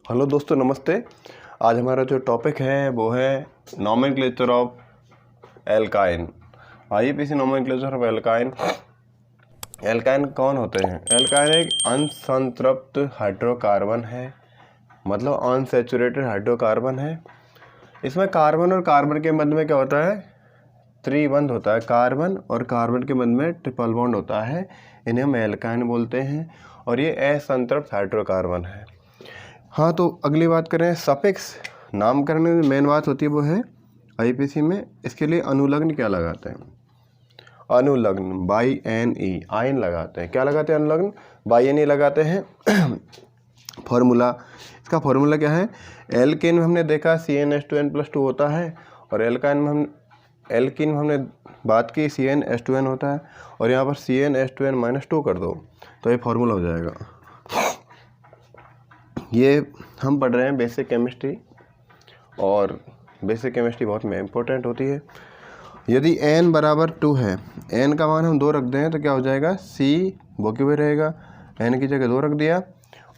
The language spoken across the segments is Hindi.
हेलो दोस्तों, नमस्ते। आज हमारा जो टॉपिक है वो है nomenclature of alkyne. IPC nomenclature of alkyne. Alkyne कौन होते हैं? एल्काइन एक अनसंतृप्त हाइड्रोकार्बन है, मतलब अनसैचुरेटेड हाइड्रोकार्बन है। इसमें कार्बन और कार्बन के मध्य में क्या होता है? त्रिबंध होता है। कार्बन और कार्बन के मध्य में ट्रिपल बॉन्ड होता है। इन्हें हम एल्काइन बोलते हैं और ये असंतृप्त हाइड्रोकार्बन है। हाँ, तो अगली बात करें सफिक्स नामकरण में मेन बात होती है वो है आईपीसी में इसके लिए अनुलग्न क्या लगाते हैं? अनुलग्न बाई एन ई आयन लगाते हैं। क्या लगाते हैं? अनुलग्न बाई एन ई लगाते हैं। फॉर्मूला, इसका फॉर्मूला क्या है? एल्केन में हमने देखा CnH2n+2 होता है और एल्काइन में हमने बात की CnH2n होता है और यहाँ पर CnH2n-2 कर दो तो ये फॉर्मूला हो जाएगा। ये हम पढ़ रहे हैं बेसिक केमिस्ट्री और बेसिक केमिस्ट्री बहुत इम्पोर्टेंट होती है। यदि n बराबर 2 है, n का मान हम 2 रख दें तो क्या हो जाएगा? C वो क्यों भी रहेगा, n की जगह 2 रख दिया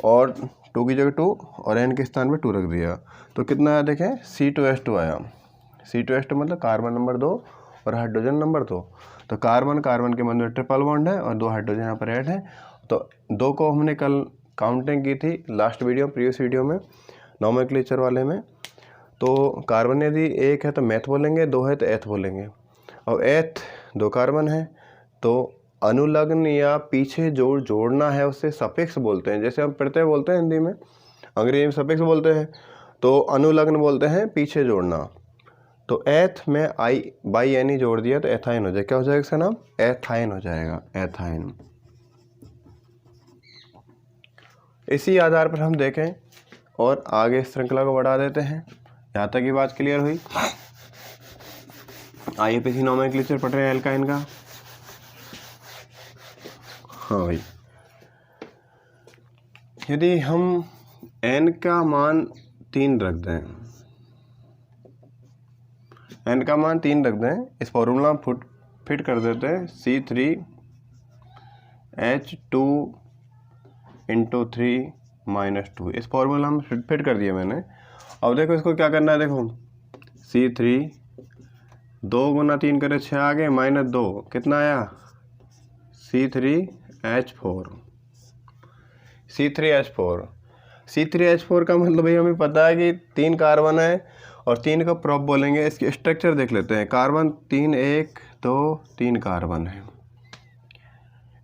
और 2 की जगह 2 और n के स्थान पे 2 रख दिया तो कितना आया? देखें, C2H2 आया। C2H2 मतलब कार्बन नंबर 2 और हाइड्रोजन नंबर 2। तो कार्बन कार्बन के मध्य में ट्रिपल बॉन्ड है और 2 हाइड्रोजन यहाँ पर ऐड है। तो 2 को हमने कल काउंटिंग की थी लास्ट वीडियो, प्रीवियस वीडियो में, नोमेनक्लेचर वाले में। तो कार्बन यदि 1 है तो मैथ बोलेंगे, 2 है तो एथ बोलेंगे। और एथ 2 कार्बन है तो अनुलग्न या पीछे जोड़ना है उससे सफिक्स बोलते हैं। जैसे हम प्रत्यय बोलते हैं हिंदी में, अंग्रेजी में सफिक्स बोलते हैं, तो अनुलग्न बोलते हैं पीछे जोड़ना। तो एथ में आई बाई एन ही जोड़ दिया तो एथाइन हो जाएगा। क्या हो जाएगा इसका नाम? एथाइन हो जाएगा, एथाइन। इसी आधार पर हम देखें और आगे श्रृंखला को बढ़ा देते हैं। यहाँ तक की बात क्लियर हुई। आईपीसी नोमेनक्लेचर पढ़ रहे हैं एल्काइन का। हाँ भाई, यदि हम n का मान 3 रख दें, n का मान 3 रख दें, इस फॉर्मूला में फिट कर देते हैं C3H2 × 3 - 2। इस फॉर्मूला में फिट कर दिया मैंने। अब देखो इसको क्या करना है। देखो C3 2 × 3 करे 6 आ गए, -2 कितना आया? C3H4। C3H4 का मतलब भाई हमें पता है कि 3 कार्बन है और 3 का प्रॉप बोलेंगे। इसकी स्ट्रक्चर देख लेते हैं। कार्बन 3 1 2 3 कार्बन है।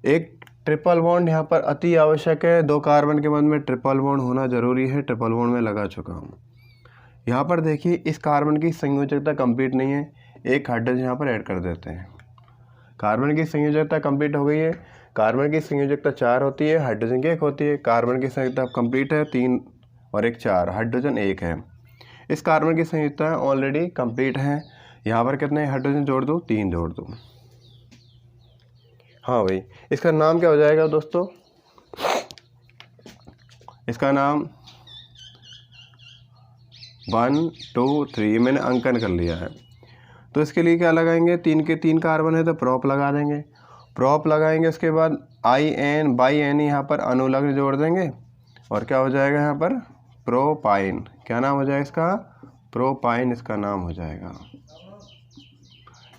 एक ट्रिपल बॉन्ड यहाँ पर अति आवश्यक है। 2 कार्बन के मध्य में ट्रिपल बॉन्ड होना जरूरी है। ट्रिपल बॉन्ड में लगा चुका हूँ। यहाँ पर देखिए इस कार्बन की संयोजकता कंप्लीट नहीं है। एक हाइड्रोजन यहाँ पर ऐड कर देते हैं। कार्बन की संयोजकता कंप्लीट हो गई है। कार्बन की संयोजकता 4 होती है, हाइड्रोजन की 1 होती है। कार्बन की संयोजकता कंप्लीट है, 3 और 1 4, हाइड्रोजन 1 है। इस कार्बन की संयोजकता ऑलरेडी कंप्लीट है। यहाँ पर कितने हाइड्रोजन जोड़ दूँ? 3 जोड़ दूँ। हाँ भाई, इसका नाम क्या हो जाएगा दोस्तों? इसका नाम 1 2 3 मैंने अंकन कर लिया है। तो इसके लिए क्या लगाएंगे? 3 के 3 कार्बन है तो प्रॉप लगा देंगे। प्रॉप लगाएंगे, उसके बाद IN बाई एन यहाँ पर अनुलग्न जोड़ देंगे और क्या हो जाएगा यहाँ पर? प्रोपाइन। क्या नाम हो जाएगा इसका? प्रोपाइन इसका नाम हो जाएगा।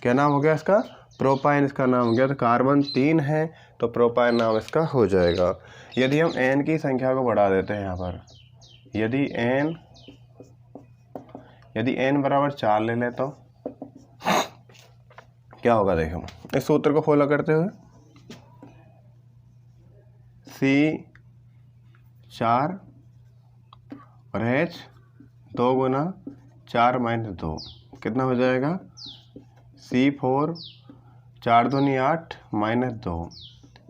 क्या नाम हो गया इसका? प्रोपाइन इसका नाम हो गया। तो कार्बन 3 है तो प्रोपाइन नाम इसका हो जाएगा। यदि हम n की संख्या को बढ़ा देते हैं यहाँ पर, यदि n बराबर 4 ले ले तो क्या होगा? देखो इस सूत्र को फॉलो करते हुए C4 और H 2 × 4 - 2 कितना हो जाएगा? C4 4 दूनी 8 -2।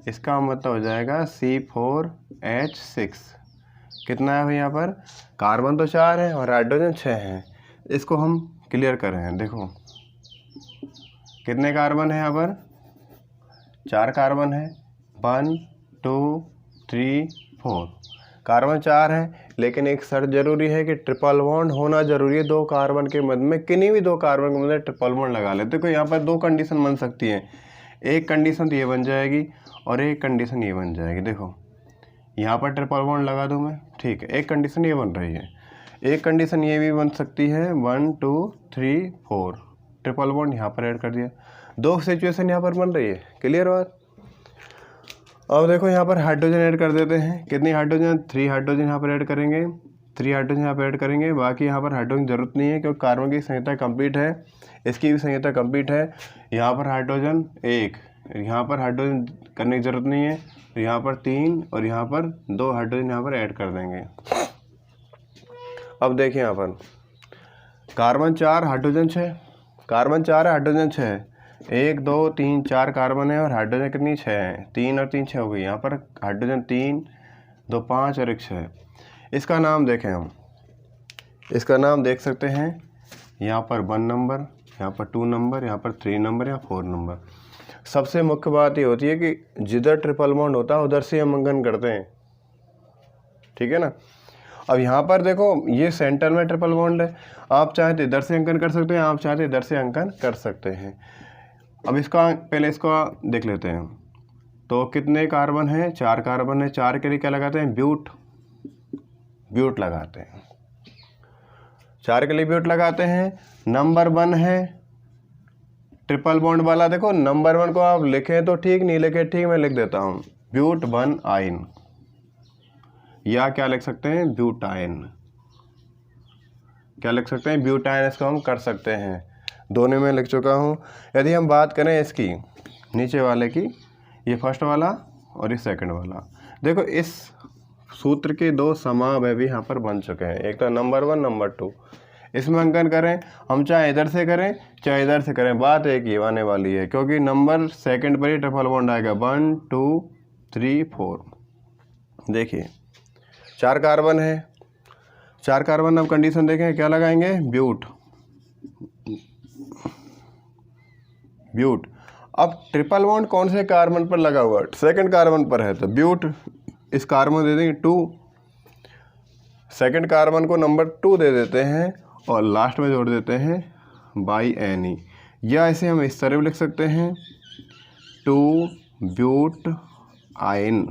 इसका मतलब हो जाएगा C4H6। कितना है भाई? यहाँ पर कार्बन तो 4 है और हाइड्रोजन 6 है। इसको हम क्लियर कर रहे हैं। देखो कितने कार्बन है यहाँ पर? 4 कार्बन है। 1 2 3 4 कार्बन 4 है, लेकिन एक शर्त जरूरी है कि ट्रिपल बॉन्ड होना जरूरी है। 2 कार्बन के मध्य में, किन्हीं भी 2 कार्बन के मध्य में ट्रिपल बॉन्ड लगा लेते। देखो यहाँ पर 2 कंडीशन बन सकती है। एक कंडीशन तो ये बन जाएगी और एक कंडीशन ये बन जाएगी। देखो यहाँ पर ट्रिपल बॉन्ड लगा दूँ मैं, ठीक है। एक कंडीशन ये बन रही है, एक कंडीशन ये भी बन सकती है 1 2 3 4, ट्रिपल बॉन्ड यहाँ पर ऐड कर दिया। 2 सिचुएशन यहाँ पर बन रही है, क्लियर बात। अब देखो यहाँ पर हाइड्रोजन ऐड कर देते हैं। कितनी हाइड्रोजन? 3 हाइड्रोजन यहाँ पर ऐड करेंगे, 3 हाइड्रोजन यहाँ पर ऐड करेंगे। बाकी यहाँ पर हाइड्रोजन की जरूरत नहीं है क्योंकि कार्बन की संहिता कंप्लीट है, इसकी भी संहिता कंप्लीट है। यहाँ पर हाइड्रोजन 1, यहाँ पर हाइड्रोजन करने की जरूरत नहीं है, तो यहाँ पर 3 और यहाँ पर 2 हाइड्रोजन यहाँ पर ऐड कर देंगे। अब देखिए यहाँ पर कार्बन 4 हाइड्रोजन 6, कार्बन 4 है हाइड्रोजन 6, 1 2 3 4 कार्बन है और हाइड्रोजन कितनी 6 है, 3 और 3 6 हो गई। यहाँ पर हाइड्रोजन 3 2 5 और 1 6। इसका नाम देखें हम, इसका नाम देख सकते हैं यहाँ पर 1 नंबर, यहाँ पर 2 नंबर, यहाँ पर 3 नंबर या 4 नंबर। सबसे मुख्य बात ये होती है कि जिधर ट्रिपल बॉन्ड होता है उधर से हम अंकन करते हैं, ठीक है ना। अब यहाँ पर देखो ये सेंटर में ट्रिपल बॉन्ड है, आप चाहे तो इधर से अंकन कर सकते हैं, आप चाहे तो इधर से अंकन कर सकते हैं। अब इसका पहले इसका देख लेते हैं। तो कितने कार्बन हैं? 4 कार्बन है। 4 के लिए क्या लगाते हैं? ब्यूट, ब्यूट लगाते हैं। 4 के लिए ब्यूट लगाते हैं। नंबर 1 है ट्रिपल बॉन्ड वाला, देखो नंबर 1 को आप लिखें तो ठीक, नहीं लिखे ठीक, मैं लिख देता हूँ ब्यूट 1 आयन, या क्या लिख सकते हैं? ब्यूटाइन। क्या लिख सकते हैं? ब्यूटाइन। इसको हम कर सकते हैं, दोनों में लिख चुका हूँ। यदि हम बात करें इसकी नीचे वाले की, ये फर्स्ट वाला और ये सेकंड वाला, देखो इस सूत्र के 2 समावयव भी यहाँ पर बन चुके हैं, एक तो नंबर 1 नंबर 2। इसमें अंकन करें हम, चाहे इधर से करें चाहे इधर से करें, बात एक ही आने वाली है क्योंकि नंबर सेकंड पर ही ट्रिपल बॉन्ड आएगा। 1 2 3 4। देखिए 4 कार्बन है, 4 कार्बन। अब कंडीशन देखें क्या लगाएंगे? ब्यूट, ब्यूट। अब ट्रिपल बॉन्ड कौन से कार्बन पर लगा हुआ? सेकंड कार्बन पर है, तो ब्यूट इस कार्बन दे देंगे 2, सेकंड कार्बन को नंबर 2 दे देते हैं और लास्ट में जोड़ देते हैं बाई NE, या इसे हम इस तरह भी लिख सकते हैं 2 ब्यूट आयन,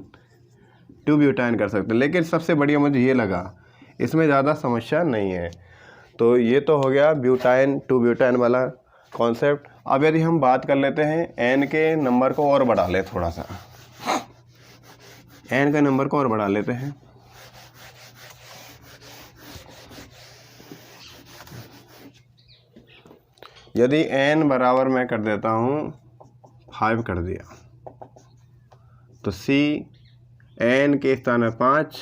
2 ब्यूटाइन कर सकते हैं। लेकिन सबसे बढ़िया मुझे ये लगा, इसमें ज़्यादा समस्या नहीं है। तो ये तो हो गया ब्यूटाइन 2 ब्यूटाइन वाला कॉन्सेप्ट। अब यदि हम बात कर लेते हैं N के नंबर को और बढ़ा ले, थोड़ा सा N के नंबर को और बढ़ा लेते हैं। यदि N बराबर मैं कर देता हूँ 5 कर दिया, तो C N के स्थान में 5,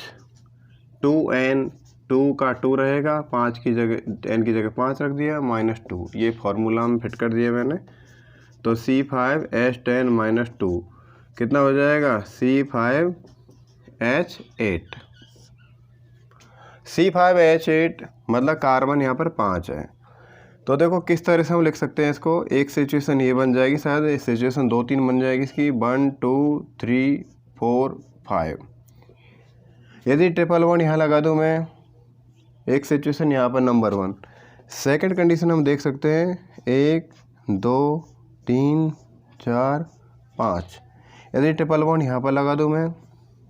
2N 2 का 2 रहेगा, 5 की जगह N की जगह 5 रख दिया, -2, ये फार्मूला में फिट कर दिया मैंने। तो C5H10 - 2 कितना हो जाएगा? C5H8। C5H8 मतलब कार्बन यहाँ पर 5 है। तो देखो किस तरह से हम लिख सकते हैं इसको। एक सिचुएशन ये बन जाएगी, शायद सिचुएशन 2-3 बन जाएगी इसकी, 1 2 3 4 5। यदि ट्रिपल बॉन्ड यहाँ लगा दूँ मैं, एक सिचुएशन यहाँ पर नंबर 1। सेकंड कंडीशन हम देख सकते हैं 1 2 3 4 5। यदि ट्रिपल बॉन्ड यहाँ पर लगा दूँ मैं,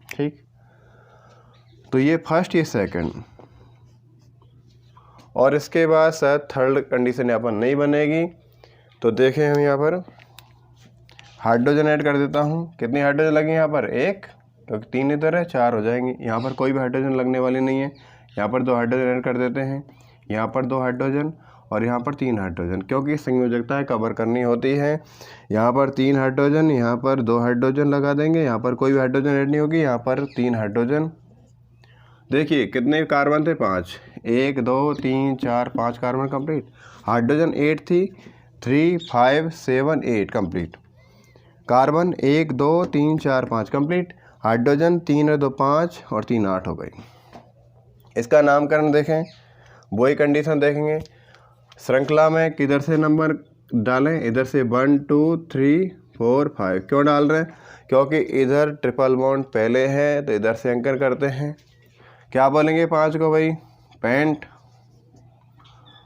ठीक, तो ये फर्स्ट ये सेकंड, और इसके बाद शायद थर्ड कंडीशन यहाँ पर नहीं बनेगी। तो देखें हम यहाँ पर हाइड्रोजन ऐड कर देता हूँ। कितनी हाइड्रोजन लगी यहाँ पर? 1, क्योंकि 3 इधर है, 4 हो जाएंगी। यहाँ पर कोई भी हाइड्रोजन लगने वाली नहीं है। यहाँ पर 2 हाइड्रोजन ऐड कर देते हैं, यहाँ पर 2 हाइड्रोजन और यहाँ पर 3 हाइड्रोजन, क्योंकि संयोजकताएं कवर करनी होती है। यहाँ पर 3 हाइड्रोजन, यहाँ पर 2 हाइड्रोजन लगा देंगे, यहाँ पर कोई भी हाइड्रोजन ऐड नहीं होगी, यहाँ पर 3 हाइड्रोजन। देखिए कितने कार्बन थे? 5, 1 2 3 4 5 कार्बन कंप्लीट। हाइड्रोजन 8 थी, 3 5 7 8 कंप्लीट। Carbon 1 2 3 4 5 complete. हाइड्रोजन 3 और 2 5 और 3 8 हो गई। इसका नामकरण देखें, वही कंडीशन देखेंगे। श्रृंखला में किधर से नंबर डालें? इधर से 1 2 3 4 5। क्यों डाल रहे हैं? क्योंकि इधर ट्रिपल बॉन्ड पहले है, तो इधर से अंकन करते हैं। क्या बोलेंगे 5 को भाई? पेंट।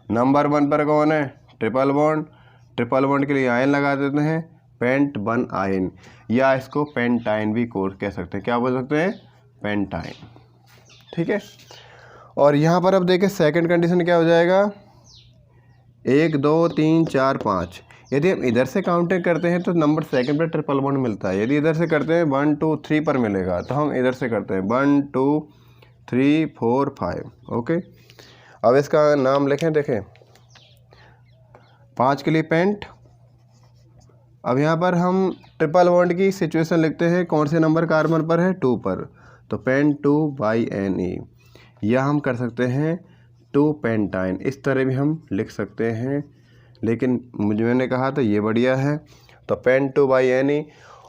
नंबर 1 पर कौन है? Triple bond. ट्रिपल बॉन्ड के लिए आयन लगा देते हैं, पेंट 1 आयन, या इसको पेंटाइन भी कोर्स कह सकते हैं। क्या बोल सकते हैं? पेंटाइन। ठीक है, और यहाँ पर अब देखें सेकंड कंडीशन क्या हो जाएगा, 1 2 3 4 5। यदि हम इधर से काउंटिंग करते हैं तो नंबर सेकंड पर ट्रिपल बॉन्ड मिलता है। यदि इधर से करते हैं 1 2 3 पर मिलेगा, तो हम इधर से करते हैं 1 2 3 4 5। ओके, अब इसका नाम लिखें, देखें 5 के लिए पेंट। अब यहाँ पर हम ट्रिपल बॉन्ड की सिचुएशन लिखते हैं, कौन से नंबर कार्बन पर है, 2 पर, तो पेंट 2 बाई Ne, या हम कर सकते हैं 2 पेंटाइन, इस तरह भी हम लिख सकते हैं। लेकिन मैंने कहा था ये बढ़िया है, तो पेंट 2 बाई Ne।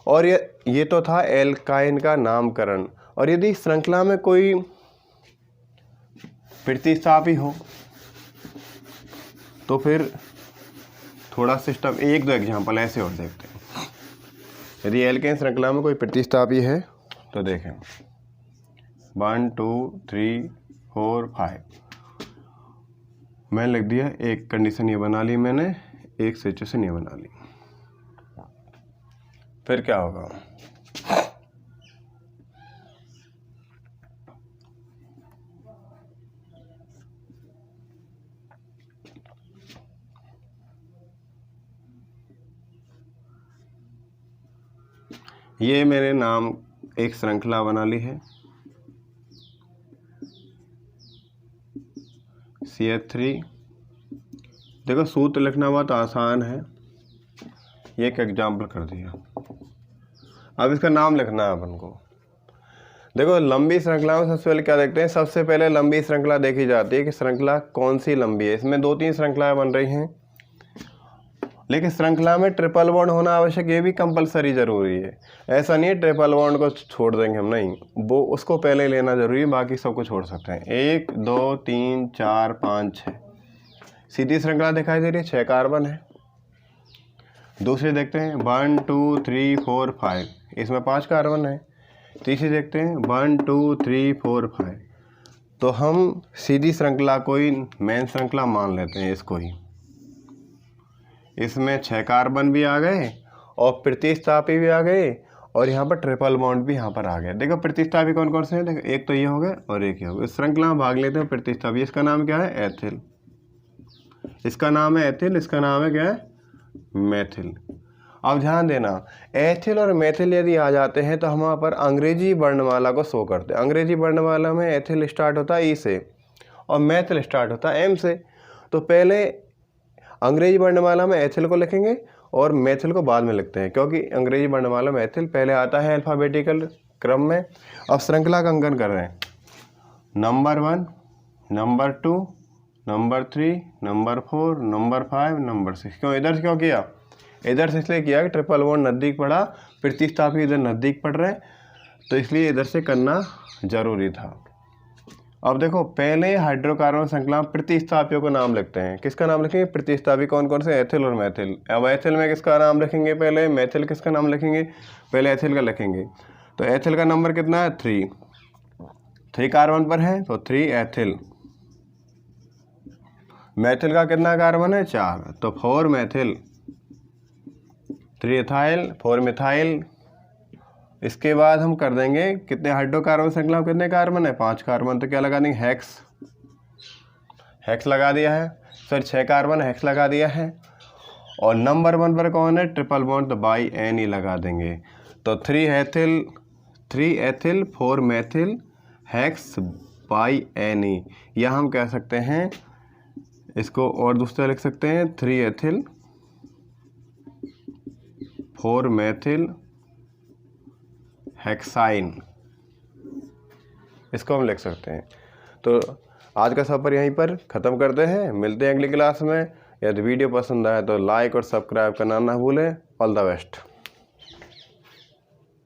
और ये तो था एल्काइन का नामकरण। और यदि श्रृंखला में कोई प्रतिस्थापी हो तो फिर थोड़ा सिस्टम, 1 2 एग्जाम्पल ऐसे और देखते हैं। यदि एल्केन श्रृंखला में कोई प्रतिस्थापी है तो देखें 1 2 3 4 5, मैंने लिख दिया, एक कंडीशन ये बना ली मैंने, एक सिचुएशन ये बना ली। फिर क्या होगा, ये मेरे नाम एक श्रृंखला बना ली है, CH3। देखो सूत्र लिखना बहुत आसान है, ये एक एग्जाम्पल कर दिया। अब इसका नाम लिखना है अपन को। देखो लंबी श्रृंखला में सबसे पहले क्या देखते हैं, सबसे पहले लंबी श्रृंखला देखी जाती है कि श्रृंखला कौन सी लंबी है। इसमें 2 3 श्रृंखलाएं बन रही हैं, लेकिन श्रृंखला में ट्रिपल बॉन्ड होना आवश्यक, ये भी कंपलसरी ज़रूरी है। ऐसा नहीं है ट्रिपल बॉन्ड को छोड़ देंगे हम, नहीं, वो उसको पहले लेना ज़रूरी है, बाकी सबको छोड़ सकते हैं। 1 2 3 4 5 6, सीधी श्रृंखला दिखाई दे रही है, 6 कार्बन है। दूसरे देखते हैं 1 2 3 4 5, इसमें 5 कार्बन है। तीसरी देखते हैं 1 2 3 4 5, तो हम सीधी श्रृंखला को ही मेन श्रृंखला मान लेते हैं इसको ही। इसमें 6 कार्बन भी आ गए और प्रतिस्थापी भी आ गए, और यहाँ पर ट्रिपल बॉन्ड भी यहाँ पर आ गया। देखो प्रतिस्थापी कौन कौन से हैं, देखो एक तो ये हो गए और एक ये हो गए। इस श्रृंखला में भाग लेते हैं प्रतिस्थापी। इसका नाम क्या है, एथिल। इसका नाम है एथिल, इसका नाम है क्या है, मेथिल। अब ध्यान देना, एथिल और मेथिल यदि आ जाते हैं तो हम वहाँ पर अंग्रेजी वर्णमाला को शो करते हैं। अंग्रेजी वर्णमाला में एथिल स्टार्ट होता है ई से और मेथिल स्टार्ट होता है एम से। तो पहले अंग्रेजी वर्णमाला में एथिल को लिखेंगे और मेथिल को बाद में लिखते हैं, क्योंकि अंग्रेजी वर्णमाला में एथिल पहले आता है अल्फ़ाबेटिकल क्रम में। अब श्रृंखला का अंकन कर रहे हैं, number 1, number 2, number 3, number 4, number 5, number 6। क्यों इधर से क्यों किया, इधर से इसलिए किया कि ट्रिपल बॉन्ड नज़दीक पड़ा, प्रतिस्थापी इधर नज़दीक पड़ रहे हैं, तो इसलिए इधर से करना ज़रूरी था। अब देखो पहले हाइड्रोकार्बन श्रृंखला प्रतिस्थापियों का नाम लिखते हैं। किसका नाम लिखेंगे, प्रतिस्थापी कौन कौन से, एथिल और मेथिल। अब एथिल में किसका नाम लिखेंगे पहले, मेथिल किसका नाम लिखेंगे, पहले एथिल का लिखेंगे। तो एथिल का नंबर कितना है, 3 कार्बन पर है तो 3 एथिल। मेथिल का कितना कार्बन है, 4, तो 4 मेथिल, 3 एथाइल, 4 मिथाइल। इसके बाद हम कर देंगे कितने हाइड्रोकार्बन श्रृंखला में कितने कार्बन है, 5 कार्बन, तो क्या लगा देंगे, हेक्स। हेक्स लगा दिया है, सर 6 कार्बन, हेक्स लगा दिया है। और नंबर 1 पर कौन है, ट्रिपल बॉन्ड, तो बाई Ne लगा देंगे। तो 3 ethyl 4 methyl, hex by Ne। या हम कह सकते हैं इसको और दूसरा लिख सकते हैं, 3 एथिल 4 मेथिल हेक्साइन, इसको हम लिख सकते हैं। तो आज का सफ़र यहीं पर ख़त्म करते हैं, मिलते हैं अगली क्लास में। यदि वीडियो पसंद आए तो लाइक और सब्सक्राइब करना ना भूलें। All the best.